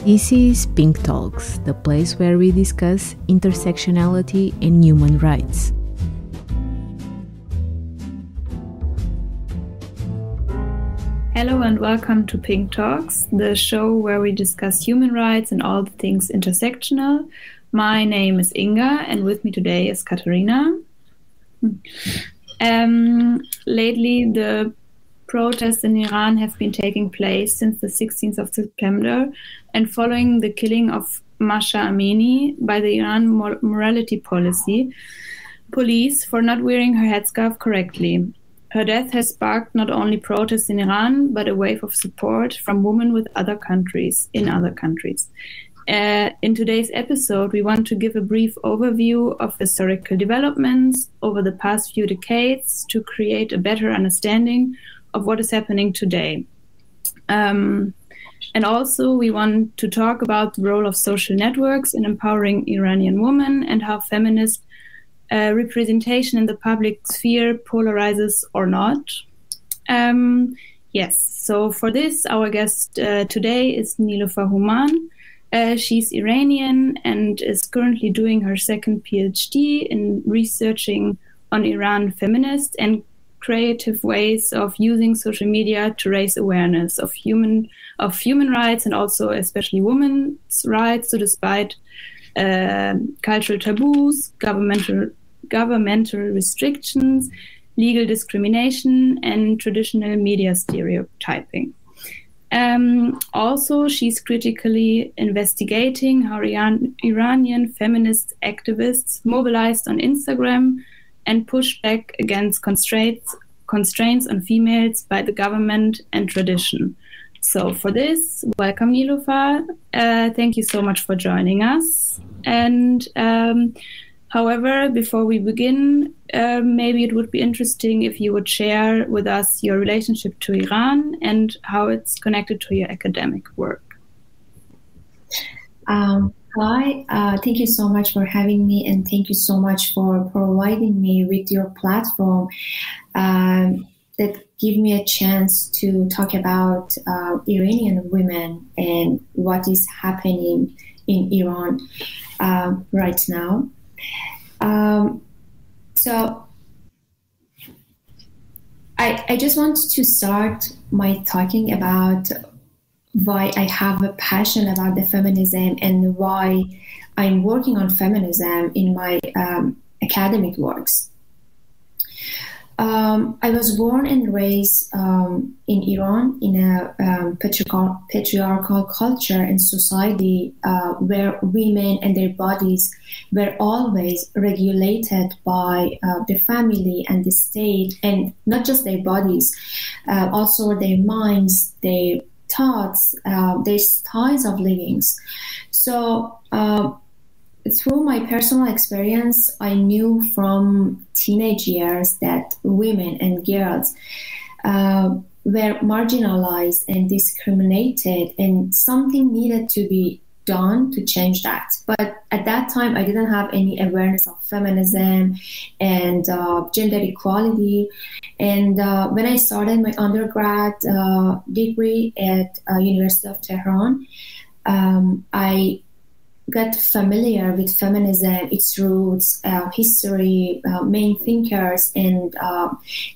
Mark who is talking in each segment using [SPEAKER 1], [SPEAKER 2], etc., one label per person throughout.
[SPEAKER 1] This is Pink Talks, the place where we discuss intersectionality and human rights.
[SPEAKER 2] Hello and welcome to Pink Talks, the show where we discuss human rights and all things intersectional. My name is Inga and with me today is Katarina. Lately, the protests in Iran have been taking place since the 16th of September and following the killing of Mahsa Amini by the Iran morality police for not wearing her headscarf correctly. Her death has sparked not only protests in Iran, but a wave of support from women in other countries. In today's episode, we want to give a brief overview of historical developments over the past few decades to create a better understanding of what is happening today. And also, we want to talk about the role of social networks in empowering Iranian women and how feminist representation in the public sphere polarizes or not. So for this, our guest today is Niloofar Hooman. She's Iranian and is currently doing her second PhD in researching on Iran feminists and creative ways of using social media to raise awareness of human rights and also especially women's rights. So despite cultural taboos, governmental restrictions, legal discrimination, and traditional media stereotyping. Also, she's critically investigating how Iranian feminist activists mobilized on Instagram and pushed back against constraints on females by the government and tradition. So for this, welcome Niloofar. Thank you so much for joining us. And however, before we begin, maybe it would be interesting if you would share with us your relationship to Iran and how it's connected to your academic work.
[SPEAKER 3] Hi, thank you so much for having me, and thank you so much for providing me with your platform that give me a chance to talk about Iranian women and what is happening in Iran right now. So I just want to start my talking about why I have a passion about the feminism and why I'm working on feminism in my academic works. I was born and raised in Iran in a patriarchal culture and society where women and their bodies were always regulated by the family and the state, and not just their bodies, also their minds, their thoughts, their styles of living. So through my personal experience, I knew from teenage years that women and girls were marginalized and discriminated, and something needed to be done to change that. But at that time, I didn't have any awareness of feminism and gender equality. And when I started my undergrad degree at University of Tehran, I got familiar with feminism, its roots, history, main thinkers, and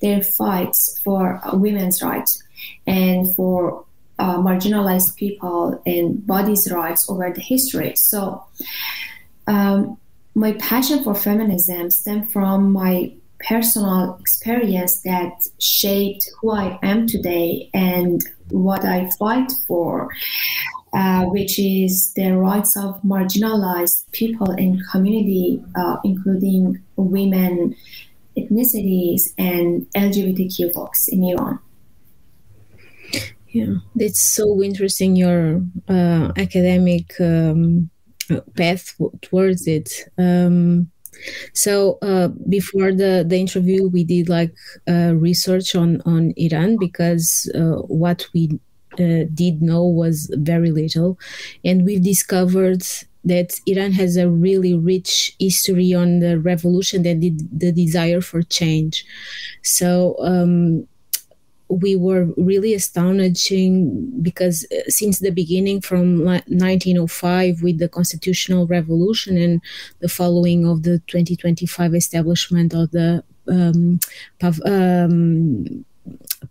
[SPEAKER 3] their fights for women's rights and for marginalized people and bodies' rights over the history. So my passion for feminism stemmed from my personal experience that shaped who I am today and what I fight for, which is the rights of marginalized people and community, including women, ethnicities, and LGBTQ folks in Iran.
[SPEAKER 1] Yeah, that's so interesting, your academic path towards it. So before the interview, we did research on Iran because what we did know was very little, and we've discovered that Iran has a really rich history on the revolution and the desire for change. So we were really astonishing because since the beginning, from 1905, with the Constitutional Revolution and the following of the 2025 establishment of the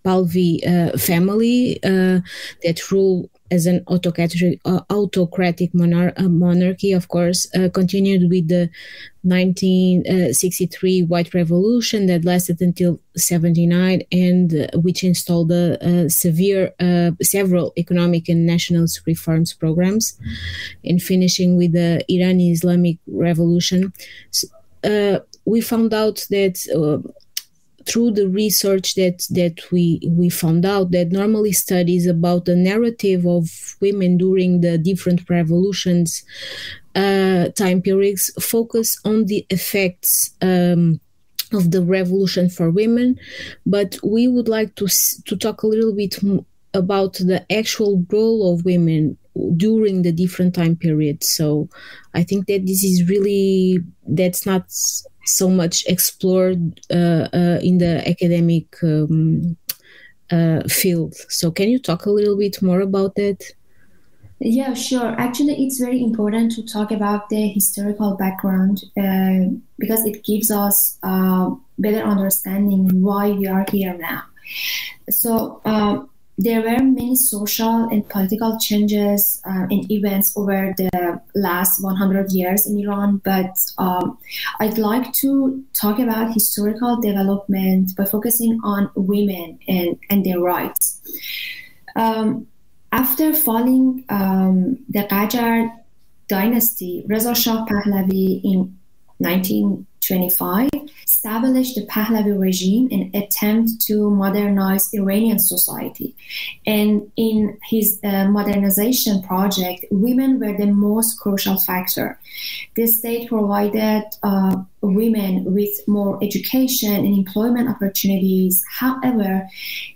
[SPEAKER 1] Pahlavi family that rule as an autocratic monarchy, of course, continued with the 1963 White Revolution that lasted until 79, and which installed several economic and nationalist reforms programs, and finishing with the Iranian Islamic Revolution. We found out that through the research that we found out that normally studies about the narrative of women during the different revolutions time periods focus on the effects of the revolution for women, but we would like to talk a little bit about the actual role of women during the different time periods. So I think that this is really, that's not so much explored in the academic field. So can you talk a little bit more about that?
[SPEAKER 3] Yeah, sure. Actually, it's very important to talk about the historical background because it gives us better understanding why we are here now. So there were many social and political changes and events over the last 100 years in Iran, but I'd like to talk about historical development by focusing on women and their rights. After falling the Qajar dynasty, Reza Shah Pahlavi in 1925 established the Pahlavi regime and attempt to modernize Iranian society. And in his modernization project, women were the most crucial factor. The state provided women with more education and employment opportunities. However,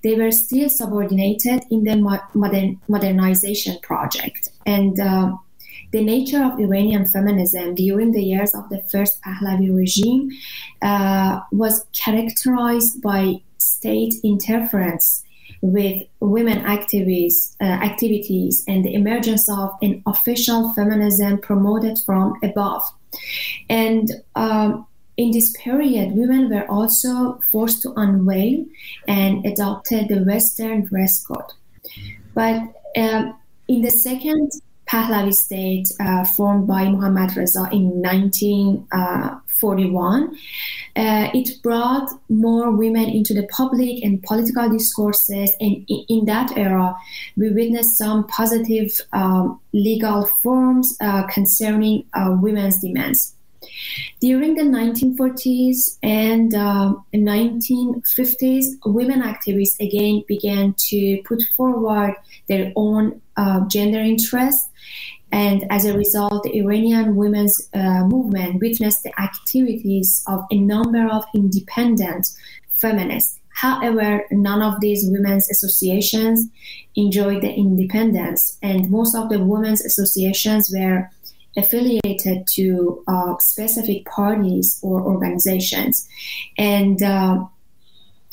[SPEAKER 3] they were still subordinated in the modernization project. And the nature of Iranian feminism during the years of the first Pahlavi regime was characterized by state interference with women activities and the emergence of an official feminism promoted from above. And in this period, women were also forced to unveil and adopted the Western dress code. But in the second Pahlavi state formed by Mohammad Reza in 1941, it brought more women into the public and political discourses, and in that era, we witnessed some positive legal forms concerning women's demands. During the 1940s and 1950s, women activists again began to put forward their own gender interests, and as a result, the Iranian women's movement witnessed the activities of a number of independent feminists. However, none of these women's associations enjoyed the independence, and most of the women's associations were affiliated to specific parties or organizations. And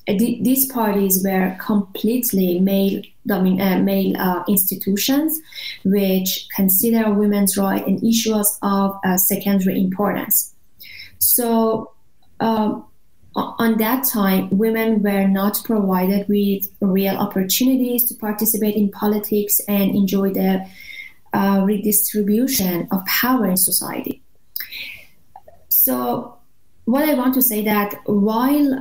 [SPEAKER 3] these parties were completely male institutions, which consider women's rights and issues of secondary importance. So on that time, women were not provided with real opportunities to participate in politics and enjoy the redistribution of power in society. So what I want to say that while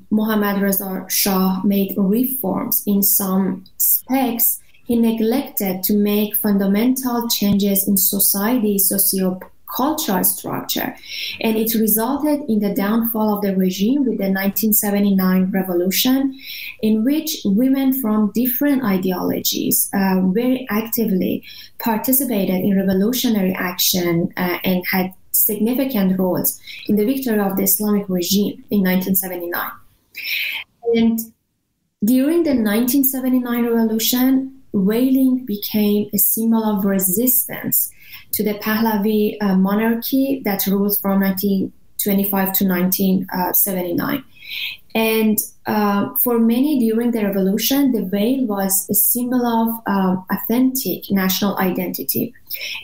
[SPEAKER 3] Mohammad Reza Shah made reforms in some aspects, he neglected to make fundamental changes in society's socio-cultural structure, and it resulted in the downfall of the regime with the 1979 revolution, in which women from different ideologies very actively participated in revolutionary action and had significant roles in the victory of the Islamic regime in 1979. And during the 1979 revolution, wailing became a symbol of resistance to the Pahlavi monarchy that ruled from 19 1925 to 1979. And for many during the revolution, the veil was a symbol of authentic national identity.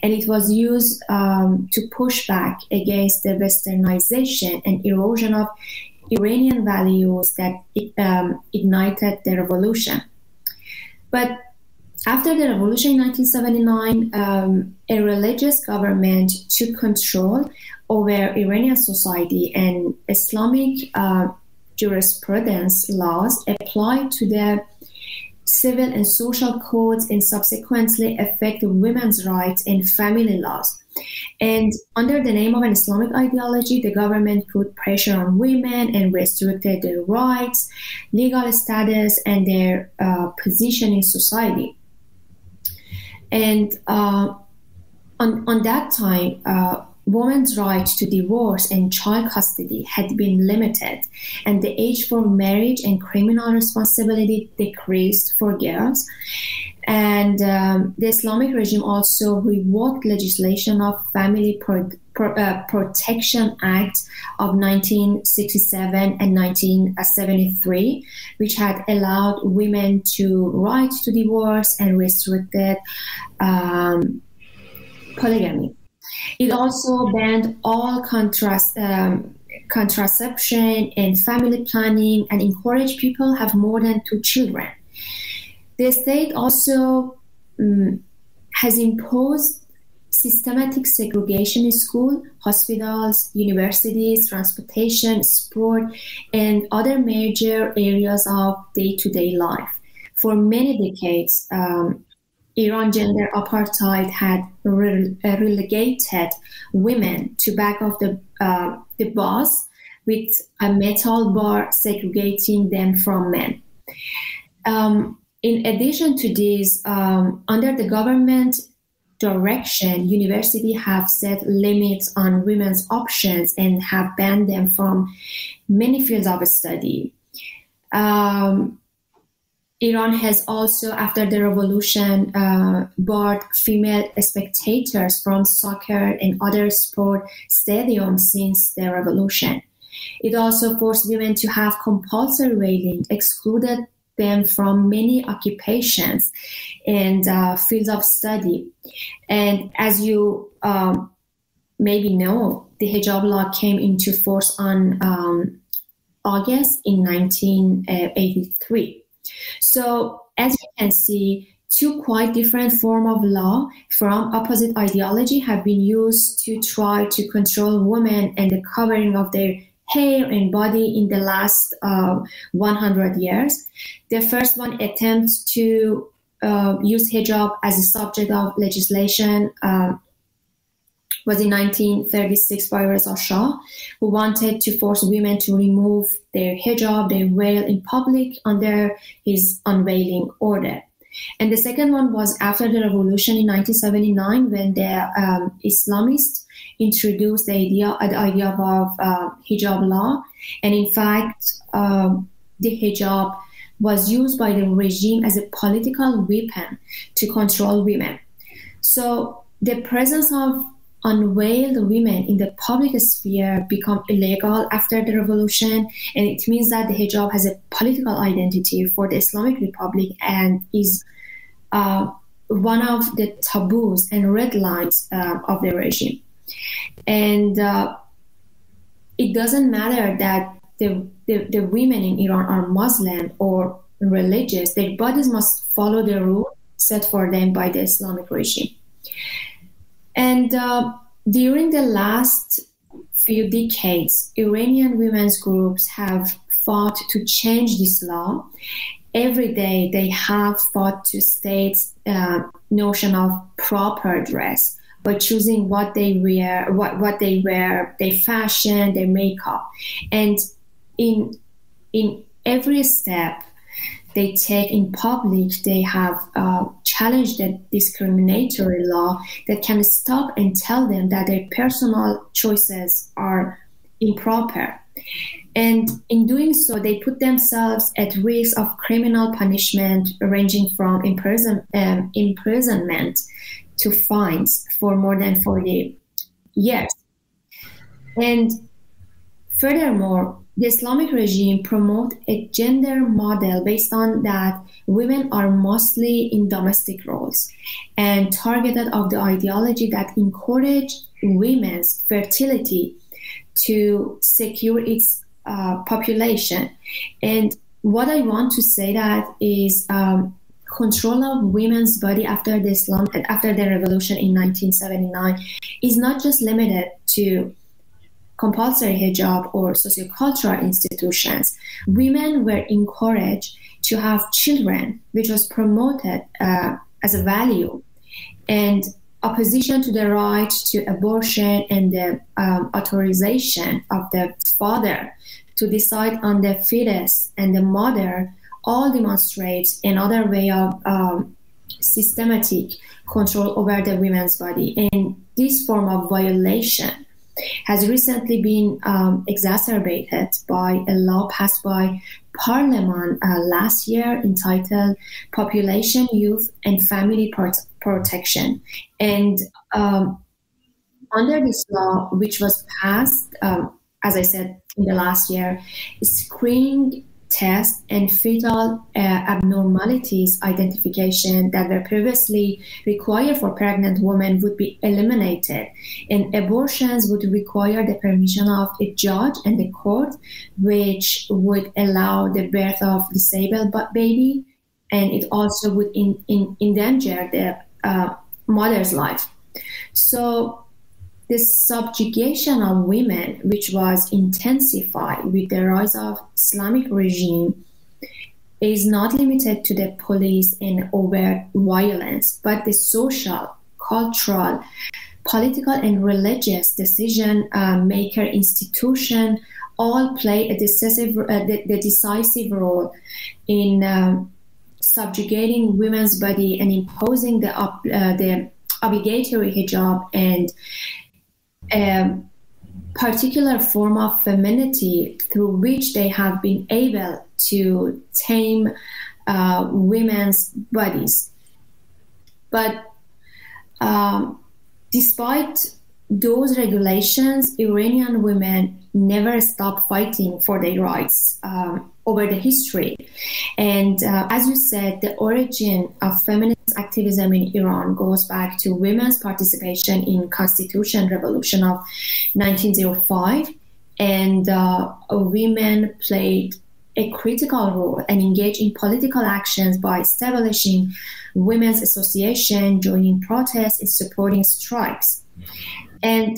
[SPEAKER 3] And it was used to push back against the westernization and erosion of Iranian values that ignited the revolution. But after the revolution in 1979, a religious government took control over Iranian society, and Islamic jurisprudence laws applied to the civil and social codes and subsequently affected women's rights and family laws. And under the name of an Islamic ideology, the government put pressure on women and restricted their rights, legal status, and their position in society. And on that time, women's right to divorce and child custody had been limited, and the age for marriage and criminal responsibility decreased for girls. And the Islamic regime also revoked legislation of Family Protection Act of 1967 and 1973, which had allowed women to right to divorce and restricted polygamy. It also banned all contraception and family planning and encouraged people to have more than 2 children. The state also has imposed systematic segregation in school, hospitals, universities, transportation, sport, and other major areas of day-to-day life. For many decades, Iran gender apartheid had relegated women to back of the bus with a metal bar segregating them from men. In addition to this, under the government direction, universities have set limits on women's options and have banned them from many fields of study. Iran has also, after the revolution, barred female spectators from soccer and other sport stadiums since the revolution. It also forced women to have compulsory veiling, excluded them from many occupations and fields of study. And as you maybe know, the hijab law came into force on August in 1983. So as you can see, 2 quite different forms of law from opposite ideology have been used to try to control women and the covering of their hair and body in the last 100 years. The first one attempts to use hijab as a subject of legislation was in 1936 by Reza Shah, who wanted to force women to remove their hijab, their veil in public under his unveiling order. And the second one was after the revolution in 1979, when the Islamists introduced the idea of hijab law. And in fact, the hijab was used by the regime as a political weapon to control women. So the presence of unveiled women in the public sphere become illegal after the revolution, and it means that the hijab has a political identity for the Islamic Republic and is one of the taboos and red lines of the regime. And it doesn't matter that the women in Iran are Muslim or religious, their bodies must follow the rule set for them by the Islamic regime. And during the last few decades, Iranian women's groups have fought to change this law. Every day they have fought to state notion of proper dress by choosing what they wear, their fashion, their makeup. And in every step they take in public, they have challenged the discriminatory law that can stop and tell them that their personal choices are improper. And in doing so, they put themselves at risk of criminal punishment ranging from imprisonment to fines for more than 40 years. And Furthermore, the Islamic regime promotes a gender model based on that women are mostly in domestic roles and targeted of the ideology that encourage women's fertility to secure its population. And what I want to say that is control of women's body after the revolution in 1979 is not just limited to compulsory hijab or sociocultural institutions. Women were encouraged to have children, which was promoted as a value, and opposition to the right to abortion and the authorization of the father to decide on the fetus and the mother all demonstrates another way of systematic control over the women's body. And this form of violation has recently been exacerbated by a law passed by Parliament last year entitled Population, Youth and Family Protection. And under this law, which was passed, as I said, in the last year, screening tests and fetal abnormalities identification that were previously required for pregnant women would be eliminated, and abortions would require the permission of a judge and the court, which would allow the birth of disabled baby, and it also would endanger the mother's life. So the subjugation of women, which was intensified with the rise of Islamic regime, is not limited to the police and overt violence, but the social, cultural, political, and religious decision maker institution all play a decisive role in subjugating women's body and imposing the obligatory hijab and a particular form of femininity through which they have been able to tame women's bodies. But despite those regulations, Iranian women never stopped fighting for their rights over the history. And as you said, the origin of feminist activism in Iran goes back to women's participation in Constitution Revolution of 1905. And women played a critical role and engaged in political actions by establishing women's association, joining protests, and supporting strikes. And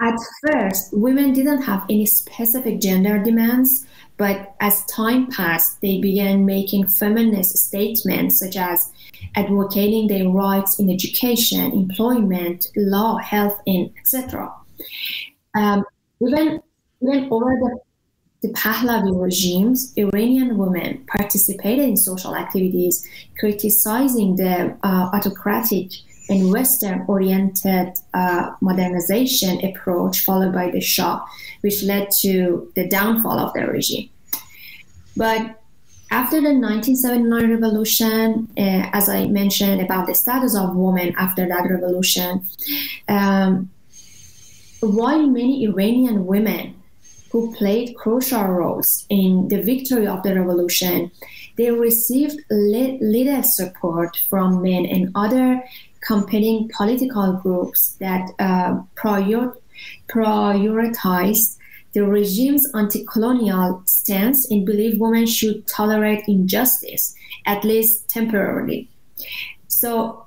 [SPEAKER 3] at first, women didn't have any specific gender demands, but as time passed, they began making feminist statements such as advocating their rights in education, employment, law, health, and etc. Even over the Pahlavi regimes, Iranian women participated in social activities, criticizing the autocratic and Western-oriented modernization approach followed by the Shah, which led to the downfall of the regime. But after the 1979 revolution, as I mentioned about the status of women after that revolution, while many Iranian women who played crucial roles in the victory of the revolution, they received little support from men and other competing political groups that prioritized the regime's anti-colonial stance and believed women should tolerate injustice, at least temporarily. So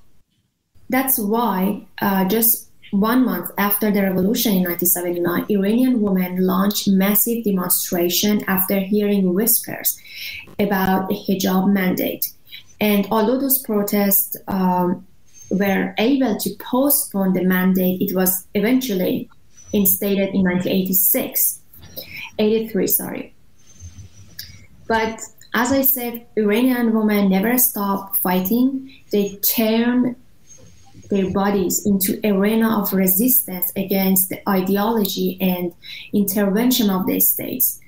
[SPEAKER 3] that's why just 1 month after the revolution in 1979, Iranian women launched massive demonstration after hearing whispers about a hijab mandate. And although those protests were able to postpone the mandate, it was eventually instated in 1983. But as I said, Iranian women never stopped fighting. They turned their bodies into arena of resistance against the ideology and intervention of the states.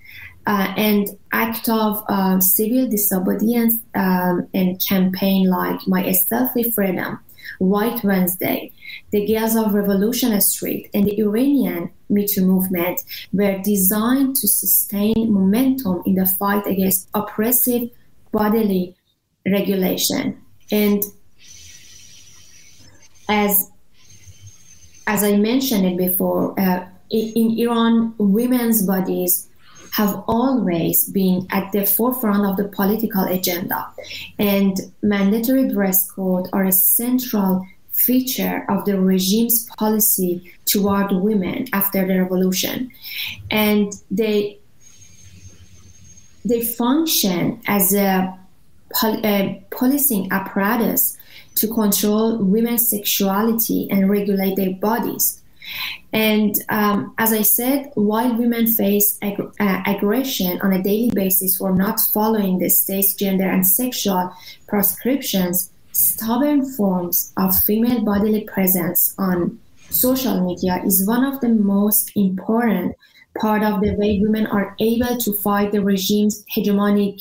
[SPEAKER 3] and act of civil disobedience and campaign like My Stealthy Freedom, White Wednesday, the Girls of Revolution Street, and the Iranian Me Too movement were designed to sustain momentum in the fight against oppressive bodily regulation. And as I mentioned it before, in Iran, women's bodies have always been at the forefront of the political agenda, and mandatory dress code are a central feature of the regime's policy toward women after the revolution. And they function as a policing apparatus to control women's sexuality and regulate their bodies. And as I said, while women face aggression on a daily basis for not following the state's gender and sexual prescriptions, stubborn forms of female bodily presence on social media is one of the most important part of the way women are able to fight the regime's hegemonic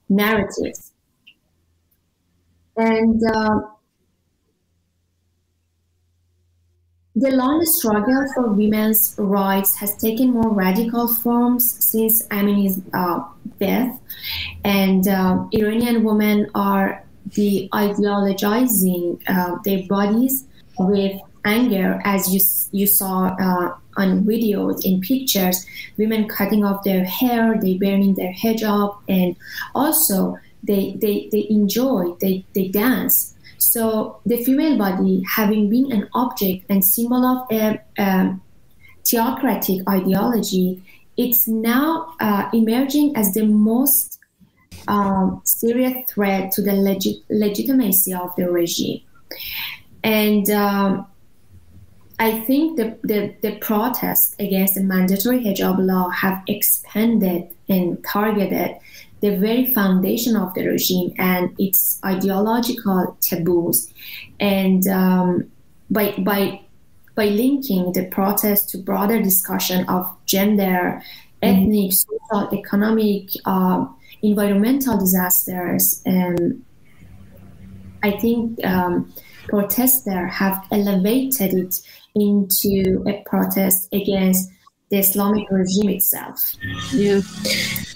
[SPEAKER 3] narratives. And the long struggle for women's rights has taken more radical forms since Amini's death, and Iranian women are ideologizing their bodies with anger, as you saw on videos, in pictures, women cutting off their hair, they burning their hijab, and also they enjoy, they dance. So the female body, having been an object and symbol of a theocratic ideology, it's now emerging as the most serious threat to the legitimacy of the regime. And I think the protests against the mandatory hijab law have expanded and targeted the very foundation of the regime and its ideological taboos. And by linking the protest to broader discussion of gender, ethnic, social, economic, environmental disasters, I think protesters have elevated it into a protest against the Islamic regime itself.
[SPEAKER 1] Yeah,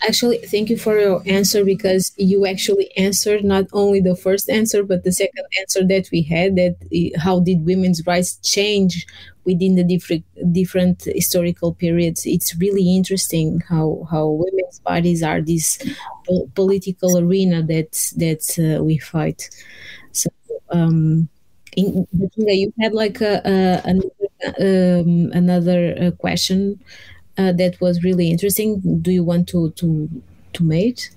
[SPEAKER 1] actually, thank you for your answer, because you actually answered not only the first answer, but the second answer that we had, that how did women's rights change within the different historical periods. It's really interesting how women's bodies are this political arena that we fight. So, you had like another question that was really interesting. Do you want to make?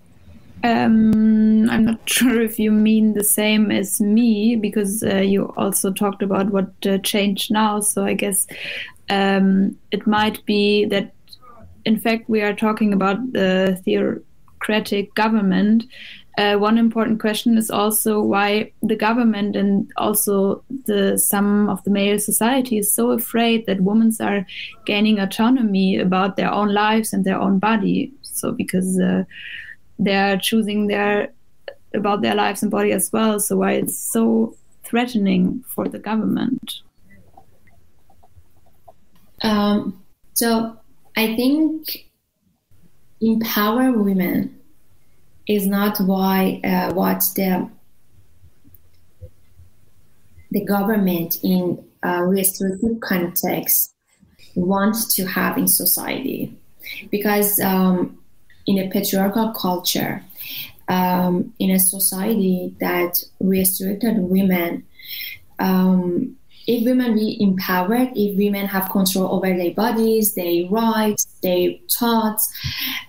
[SPEAKER 2] I'm not sure if you mean the same as me, because you also talked about what changed now. So I guess it might be that, in fact, we are talking about the theocratic government. One important question is also why the government and also some of the male society is so afraid that women are gaining autonomy about their own lives and their own body. So because they are choosing about their lives and body as well. So why it's so threatening for the government?
[SPEAKER 3] So I think empower women is not what the government in a restrictive context wants to have in society, because in a patriarchal culture, in a society that restricted women, if women be empowered, if women have control over their bodies, their rights, their thoughts,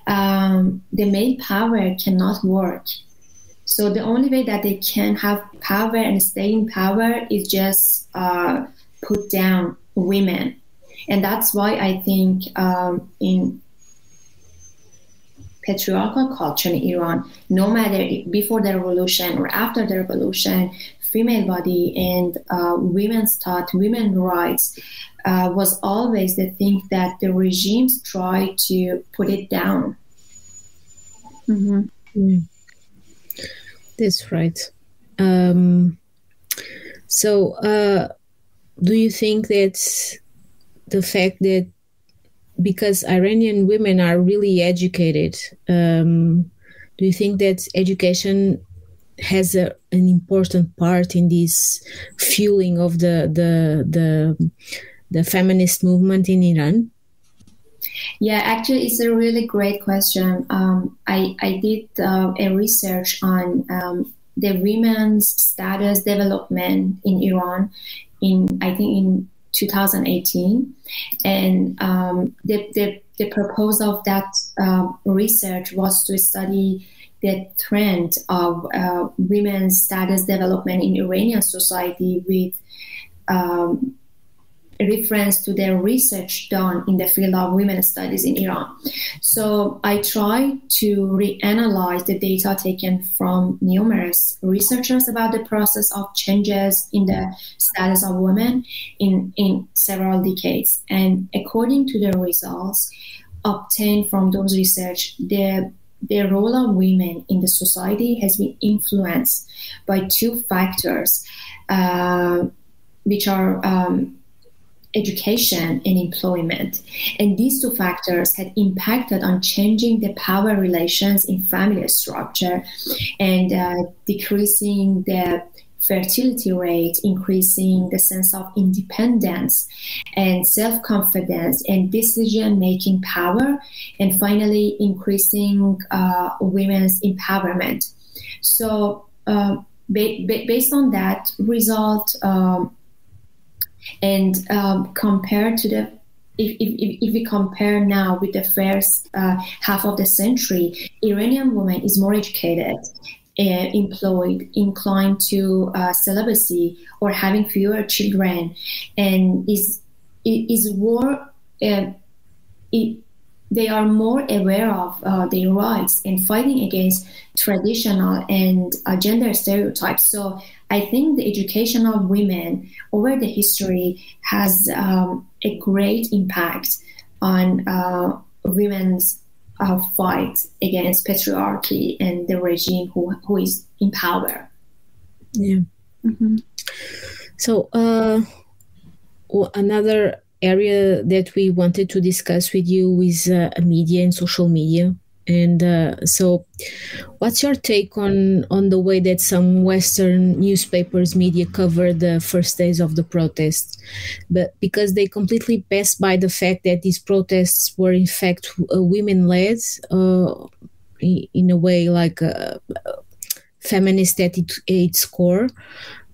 [SPEAKER 3] the male power cannot work. So the only way that they can have power and stay in power is just put down women. And that's why I think in patriarchal culture in Iran, no matter before the revolution or after the revolution, female body and women's thought, women's rights was always the thing that the regimes try to put it down.
[SPEAKER 2] Mm-hmm.
[SPEAKER 1] Mm. That's right. So, do you think that the fact that because Iranian women are really educated, do you think that education has an important part in this fueling of the feminist movement in Iran?
[SPEAKER 3] Yeah, actually, it's a really great question. I did a research on the women's status development in Iran I think in 2018, and the purpose of that research was to study the trend of women's status development in Iranian society with reference to the research done in the field of women's studies in Iran. So I tried to reanalyze the data taken from numerous researchers about the process of changes in the status of women in several decades. And according to the results obtained from those research, the role of women in the society has been influenced by two factors, which are education and employment. And these two factors had impacted on changing the power relations in family structure and decreasing the fertility rate, increasing the sense of independence and self-confidence and decision-making power, and finally increasing women's empowerment. So based on that result, and compared to if we compare now with the first half of the century, Iranian woman is more educated, employed, inclined to celibacy or having fewer children, and is more. They are more aware of their rights and fighting against traditional and gender stereotypes. So I think the education of women over the history has a great impact on women's fight against patriarchy and the regime who is in power.
[SPEAKER 1] Yeah.
[SPEAKER 2] Mm-hmm.
[SPEAKER 1] So another area that we wanted to discuss with you is media and social media. And so what's your take on the way that some Western newspapers media covered the first days of the protests? But because they completely passed by the fact that these protests were in fact women-led, in a way like feminist at its core,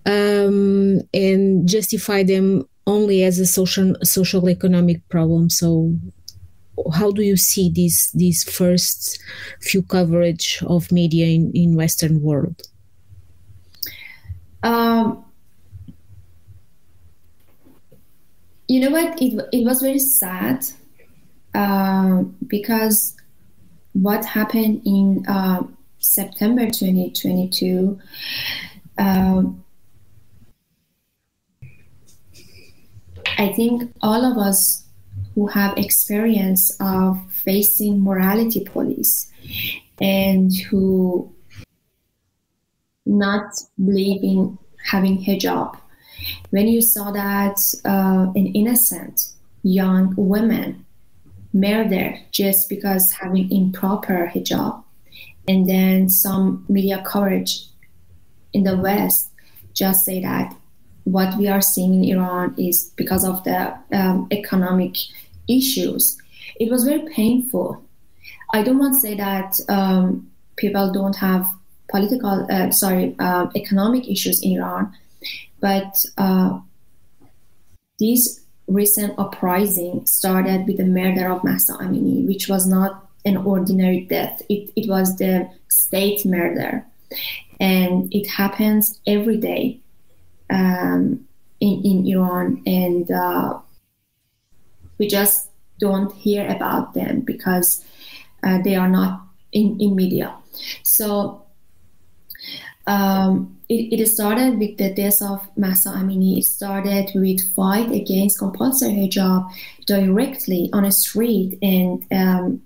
[SPEAKER 1] and justify them only as a social economic problem. So how do you see these first few coverage of media in Western world?
[SPEAKER 3] You know what? It was very sad because what happened in September 2022. I think all of us who have experience of facing morality police and who not believe in having hijab, when you saw that an innocent young woman murdered just because having improper hijab, and then some media coverage in the West just say that what we are seeing in Iran is because of the economic issues. It was very painful. I don't want to say that people don't have economic issues in Iran, but this recent uprising started with the murder of Mahsa Amini, which was not an ordinary death. It was the state murder, and it happens every day in Iran, and we just don't hear about them because they are not in media. So It started with the death of Mahsa Amini. It started with fight against compulsory hijab directly on a street and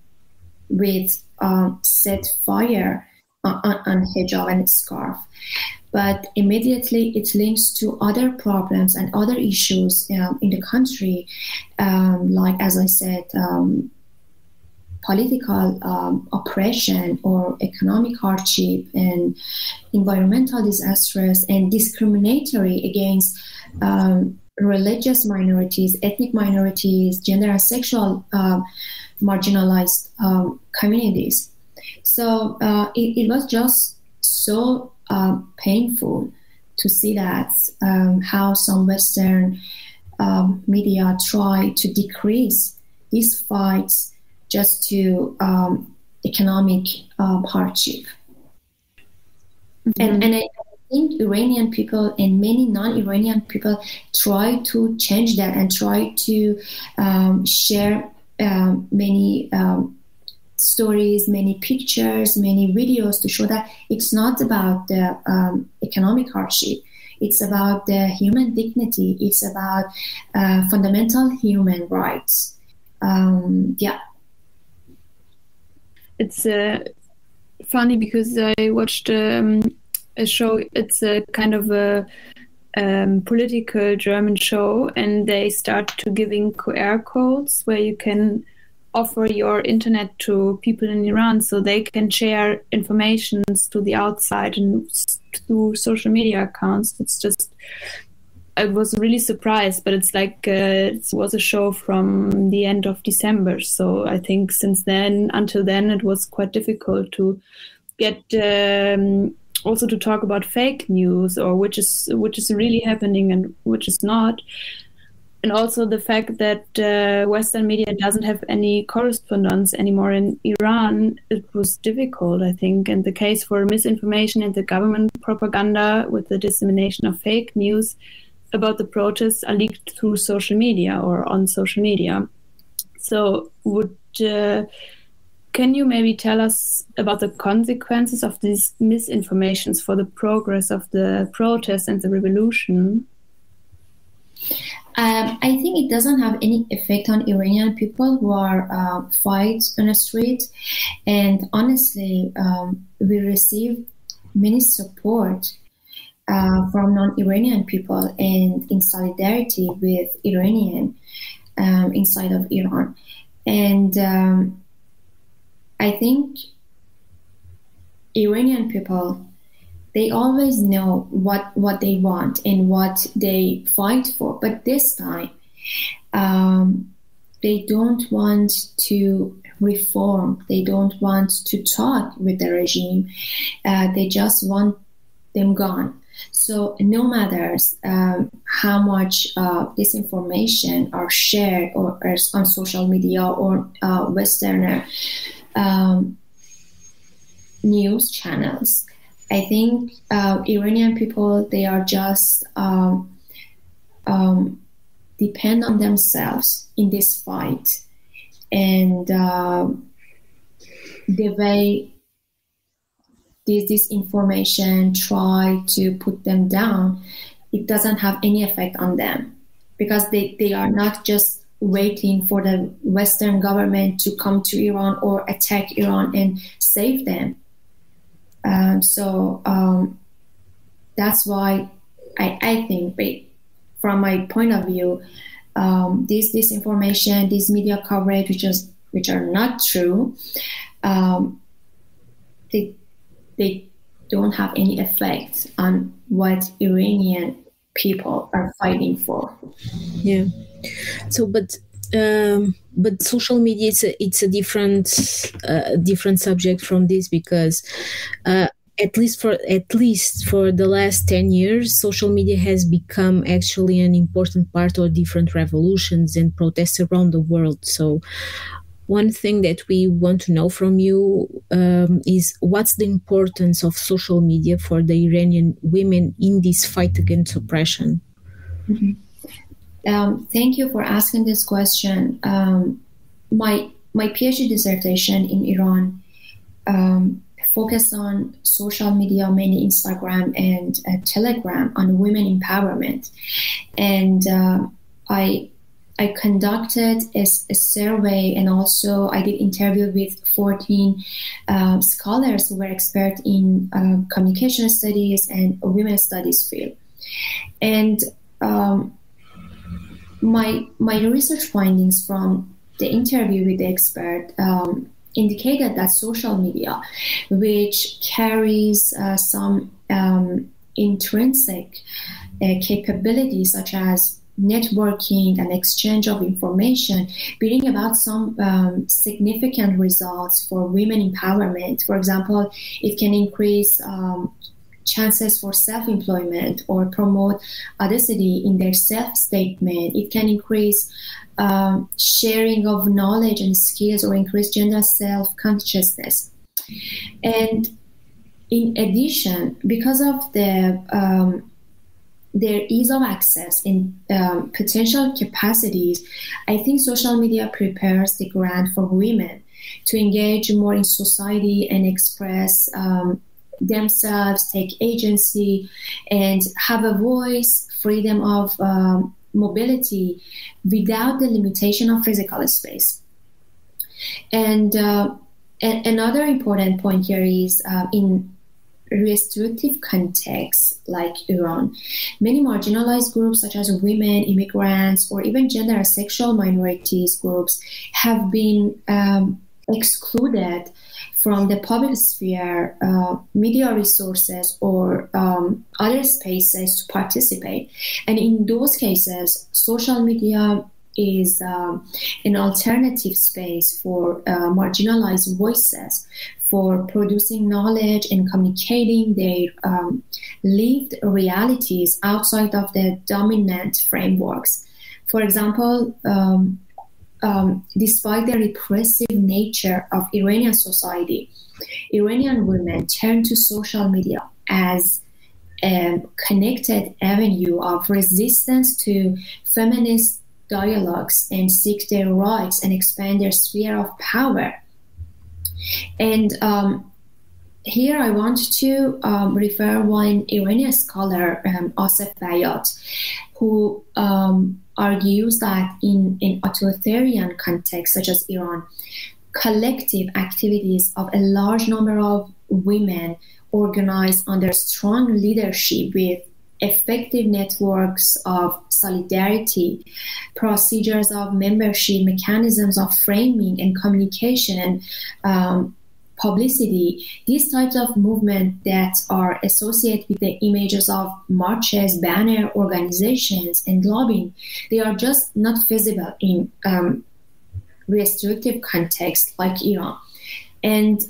[SPEAKER 3] with set fire on hijab and scarf. But immediately it links to other problems and other issues in the country, like, as I said, political oppression or economic hardship and environmental disasters and discriminatory against religious minorities, ethnic minorities, gender and sexual marginalized communities. So it was just so painful to see that how some Western media try to decrease these fights just to economic hardship. Mm-hmm. And I think Iranian people and many non-Iranian people try to change that and try to share many stories, many pictures, many videos to show that it's not about the economic hardship. It's about the human dignity. It's about fundamental human rights. Yeah.
[SPEAKER 2] It's funny because I watched a show. It's a kind of a political German show, and they start to giving QR codes where you can offer your internet to people in Iran so they can share information to the outside and through social media accounts. It's just, I was really surprised, but it's like it was a show from the end of December. So I think since then, until then, it was quite difficult to get also to talk about fake news or which is really happening and which is not. And also the fact that Western media doesn't have any correspondence anymore in Iran, it was difficult, I think. And the case for misinformation and the government propaganda with the dissemination of fake news about the protests are leaked through social media or on social media. So can you maybe tell us about the consequences of these misinformations for the progress of the protests and the revolution?
[SPEAKER 3] I think it doesn't have any effect on Iranian people who are fight on the street. And honestly, we receive many support from non-Iranian people and in solidarity with Iranian inside of Iran. And I think Iranian people, they always know what they want and what they fight for. But this time, they don't want to reform. They don't want to talk with the regime. They just want them gone. So no matter how much disinformation are shared or on social media or Western news channels, I think Iranian people, they are just depend on themselves in this fight. And the way this information try to put them down, it doesn't have any effect on them because they are not just waiting for the Western government to come to Iran or attack Iran and save them. So that's why I think, from my point of view, this disinformation, this media coverage, which are not true, they don't have any effect on what Iranian people are fighting for.
[SPEAKER 1] Yeah. So, but social media, it's a different subject from this because at least for the last 10 years, social media has become actually an important part of different revolutions and protests around the world. So one thing that we want to know from you is what's the importance of social media for the Iranian women in this fight against oppression?
[SPEAKER 3] Mm-hmm. Thank you for asking this question. My PhD dissertation in Iran focus on social media, mainly Instagram and Telegram, on women empowerment. And I conducted a survey, and also I did interview with 14 scholars who were expert in communication studies and women's studies field. And my research findings from the interview with the expert indicated that social media, which carries some intrinsic capabilities such as networking and exchange of information, bring about some significant results for women empowerment. For example, it can increase chances for self-employment or promote audacity in their self-statement. It can increase sharing of knowledge and skills or increase gender self-consciousness. And in addition, because of their ease of access and potential capacities, I think social media prepares the ground for women to engage more in society and express themselves, take agency, and have a voice, freedom of mobility without the limitation of physical space. And another important point here is in restrictive contexts like Iran, many marginalized groups such as women, immigrants, or even gender and sexual minorities groups have been excluded from the public sphere, media resources, or other spaces to participate. And in those cases, social media is an alternative space for marginalized voices, for producing knowledge and communicating their lived realities outside of the dominant frameworks. For example, despite the repressive nature of Iranian society, Iranian women turn to social media as a connected avenue of resistance to feminist dialogues and seek their rights and expand their sphere of power. And here I want to refer one Iranian scholar, Asif Bayat, who argues that in an authoritarian context such as Iran, collective activities of a large number of women organized under strong leadership with effective networks of solidarity, procedures of membership, mechanisms of framing and communication, publicity, these types of movements that are associated with the images of marches, banner organizations, and lobbying, they are just not visible in restrictive contexts like Iran. And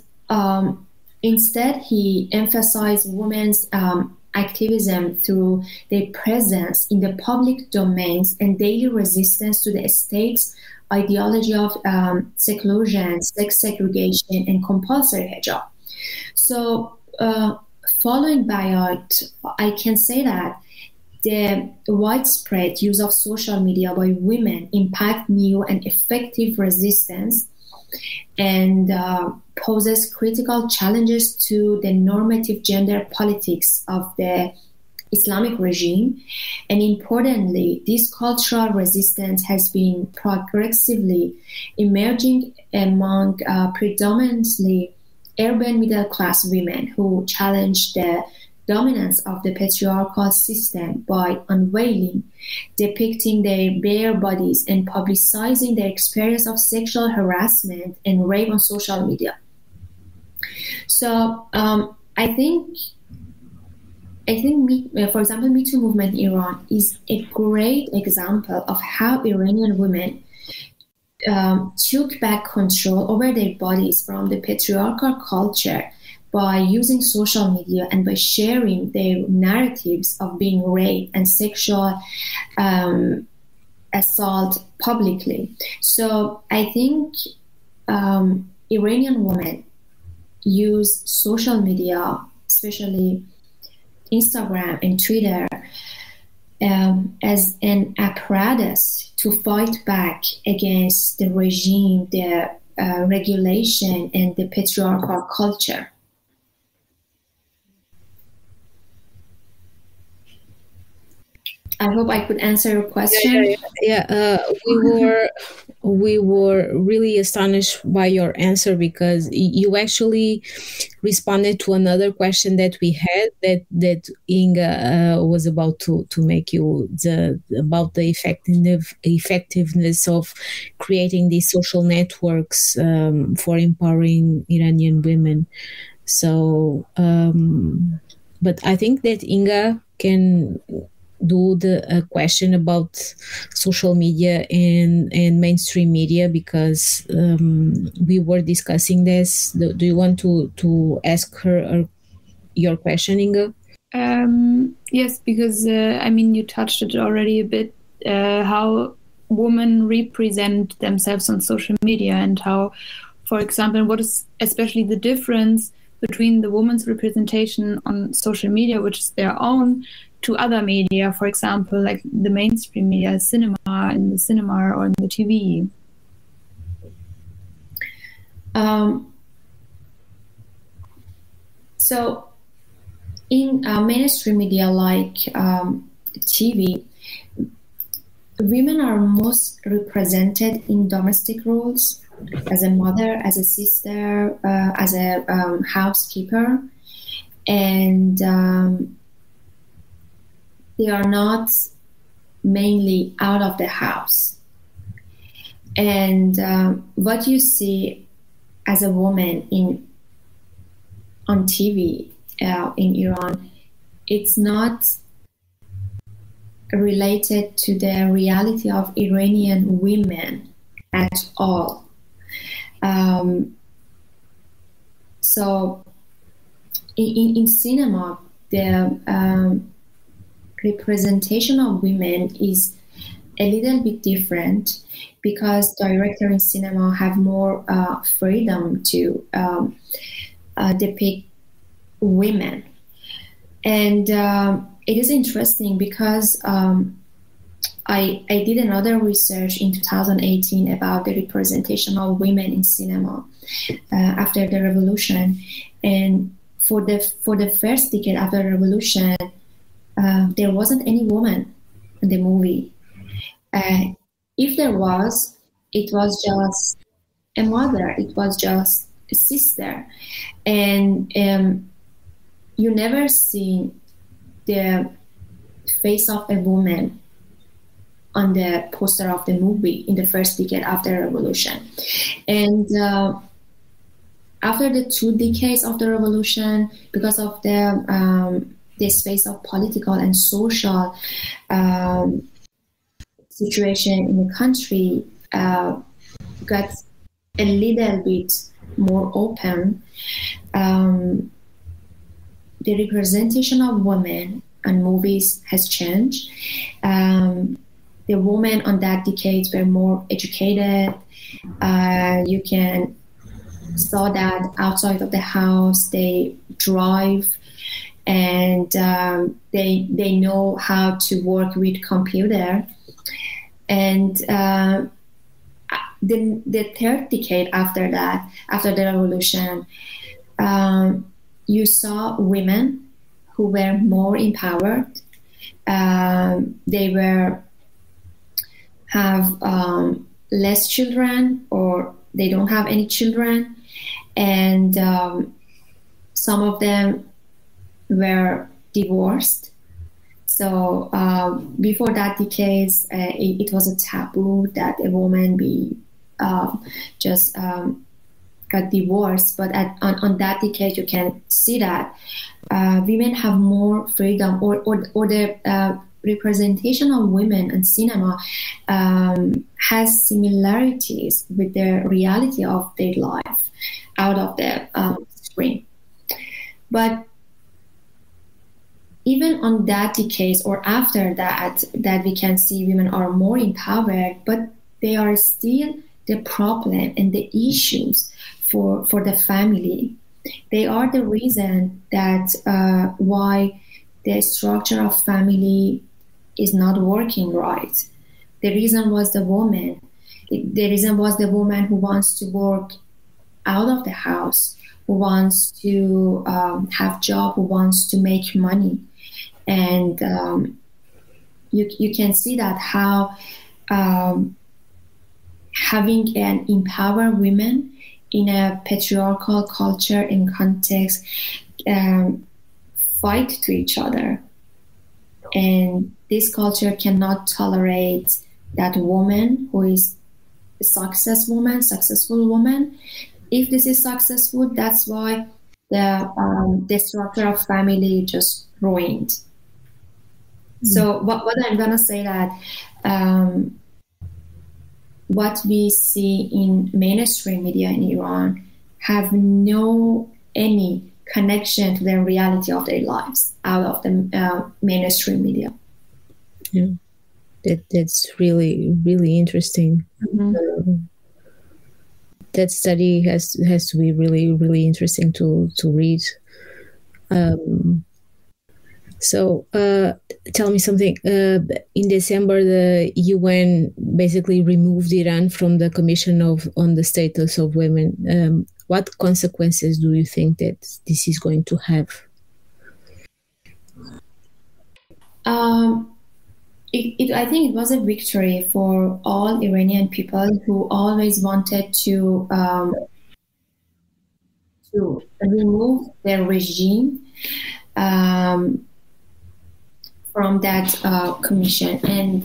[SPEAKER 3] instead, he emphasized women's activism through their presence in the public domains and daily resistance to the state's ideology of seclusion, sex segregation, and compulsory hijab. So, following Bayat, I can say that the widespread use of social media by women impact new and effective resistance and poses critical challenges to the normative gender politics of the Islamic regime. And importantly, this cultural resistance has been progressively emerging among predominantly urban middle-class women who challenge the dominance of the patriarchal system by unveiling, depicting their bare bodies, and publicizing their experience of sexual harassment and rape on social media. So I think, for example, Me Too movement in Iran is a great example of how Iranian women took back control over their bodies from the patriarchal culture by using social media and by sharing their narratives of being raped and sexual assault publicly. So I think Iranian women use social media, especially Instagram and Twitter, as an apparatus to fight back against the regime, the regulation, and the patriarchal culture. I hope I could answer your question.
[SPEAKER 1] We were really astonished by your answer, because you actually responded to another question that we had, that Inga was about to make you about the effectiveness of creating these social networks for empowering Iranian women. So, but I think that Inga can do the question about social media and mainstream media, because we were discussing this. Do you want to ask her your question, Inga?
[SPEAKER 2] Yes, because you touched it already a bit, how women represent themselves on social media, and how, for example, what is especially the difference between the woman's representation on social media, which is their own, to other media, for example, like the mainstream media, in the cinema or in the TV.
[SPEAKER 3] So in mainstream media like TV, women are most represented in domestic roles, as a mother, as a sister, as a housekeeper, and they are not mainly out of the house. And what you see as a woman on TV in Iran, it's not related to the reality of Iranian women at all. So in cinema, the representation of women is a little bit different, because directors in cinema have more freedom to depict women. And it is interesting because I did another research in 2018 about the representation of women in cinema after the revolution. And for the first decade after the revolution, there wasn't any woman in the movie. If there was, it was just a mother, it was just a sister. And you never see the face of a woman on the poster of the movie in the first decade after the revolution. And after the 2 decades of the revolution, because of the space of political and social situation in the country got a little bit more open, the representation of women in movies has changed. The women on that decade were more educated. You can saw that outside of the house they drive, and they know how to work with computer. And the 3rd decade after that, after the revolution, you saw women who were more empowered. They have less children, or they don't have any children, and some of them were divorced. So before that decade, it was a taboo that a woman be just got divorced. But on that decade, you can see that women have more freedom, or the representation of women in cinema has similarities with the reality of their life out of the screen. But even on that decade or after that we can see women are more empowered, but they are still the problem and the issues for the family. They are the reason that why the structure of family is not working right. The reason was the woman. The reason was the woman who wants to work out of the house, who wants to have job, who wants to make money. And you can see that how having an empower women in a patriarchal culture and context fight to each other. And this culture cannot tolerate that woman who is a successful woman. If this is successful, that's why the structure of family just ruined. Mm-hmm. So what I'm gonna say that what we see in mainstream media in Iran have no any connection to the reality of their lives out of the mainstream media.
[SPEAKER 1] Yeah, that's really, really interesting. Mm-hmm. That study has to be really, really interesting to read. So tell me something. In December, the UN basically removed Iran from the Commission on the Status of Women. What consequences do you think that this is going to have?
[SPEAKER 3] I think it was a victory for all Iranian people who always wanted to remove their regime from that commission. And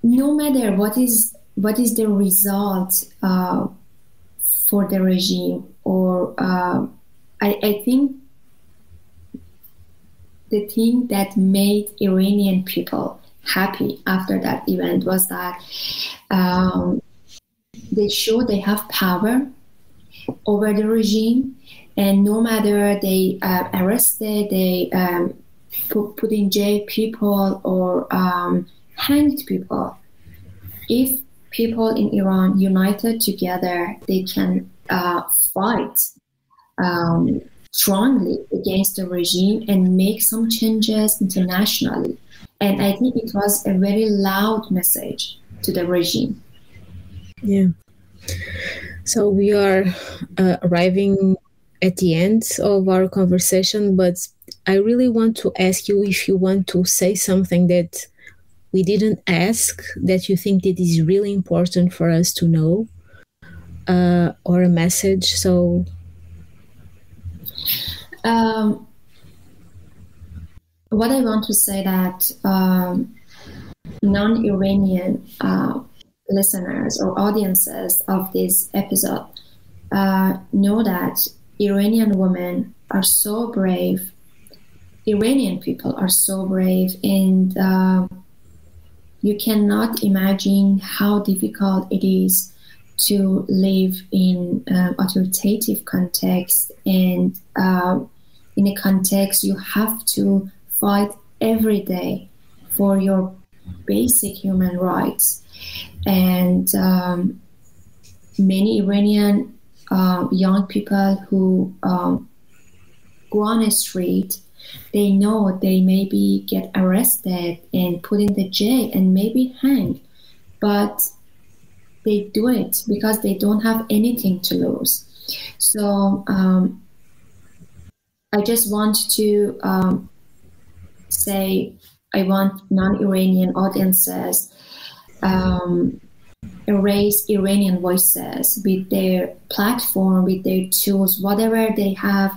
[SPEAKER 3] no matter what is the result for the regime, or I think the thing that made Iranian people happy after that event was that they showed they have power over the regime, and no matter they arrested, they put in jail people or hanged people. If people in Iran united together, they can fight strongly against the regime and make some changes internationally. And I think it was a very loud message to the regime.
[SPEAKER 1] Yeah. So we are arriving at the end of our conversation, but I really want to ask you if you want to say something that we didn't ask that you think that is really important for us to know, or a message. So
[SPEAKER 3] what I want to say that non-Iranian listeners or audiences of this episode know that Iranian women are so brave. Iranian people are so brave, and you cannot imagine how difficult it is to live in authoritative context, and in a context you have to fight every day for your basic human rights. And many Iranian young people who go on the street, they know they maybe get arrested and put in the jail and maybe hanged, but they do it because they don't have anything to lose. So I just want to say, I want non-Iranian audiences raise Iranian voices with their platform, with their tools, whatever they have,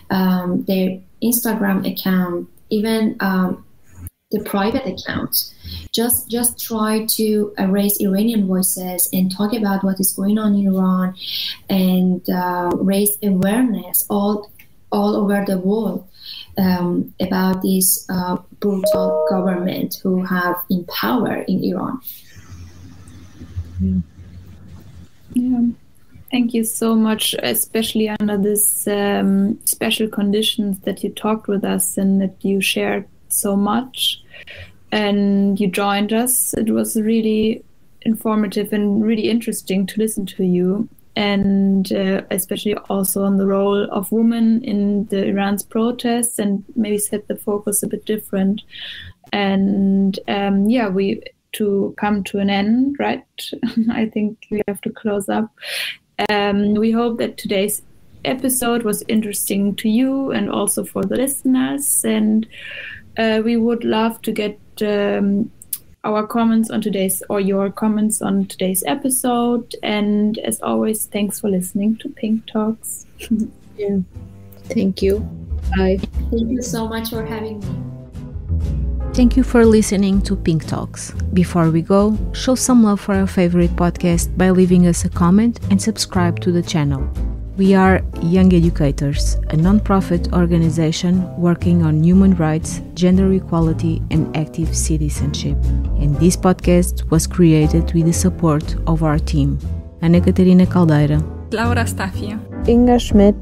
[SPEAKER 3] their Instagram account, even the private account. Just try to raise Iranian voices and talk about what is going on in Iran, and raise awareness all over the world about this brutal government who have in power in Iran.
[SPEAKER 2] Yeah. Thank you so much, especially under this special conditions that you talked with us and that you shared so much and you joined us. It was really informative and really interesting to listen to you, and especially also on the role of women in the Iran's protests, and maybe set the focus a bit different. And we to come to an end, right? I think we have to close up. We hope that today's episode was interesting to you and also for the listeners. And we would love to get our comments on your comments on today's episode. And as always, thanks for listening to Pink Talks.
[SPEAKER 1] Yeah. Thank you. Bye.
[SPEAKER 3] Thank you so much for having me.
[SPEAKER 1] Thank you for listening to Pink Talks. Before we go, show some love for our favorite podcast by leaving us a comment and subscribe to the channel. We are Young Educators, a non-profit organization working on human rights, gender equality, and active citizenship. And this podcast was created with the support of our team: Ana Catarina Caldeira,
[SPEAKER 4] Laura Stafia,
[SPEAKER 5] Inga Schmidt,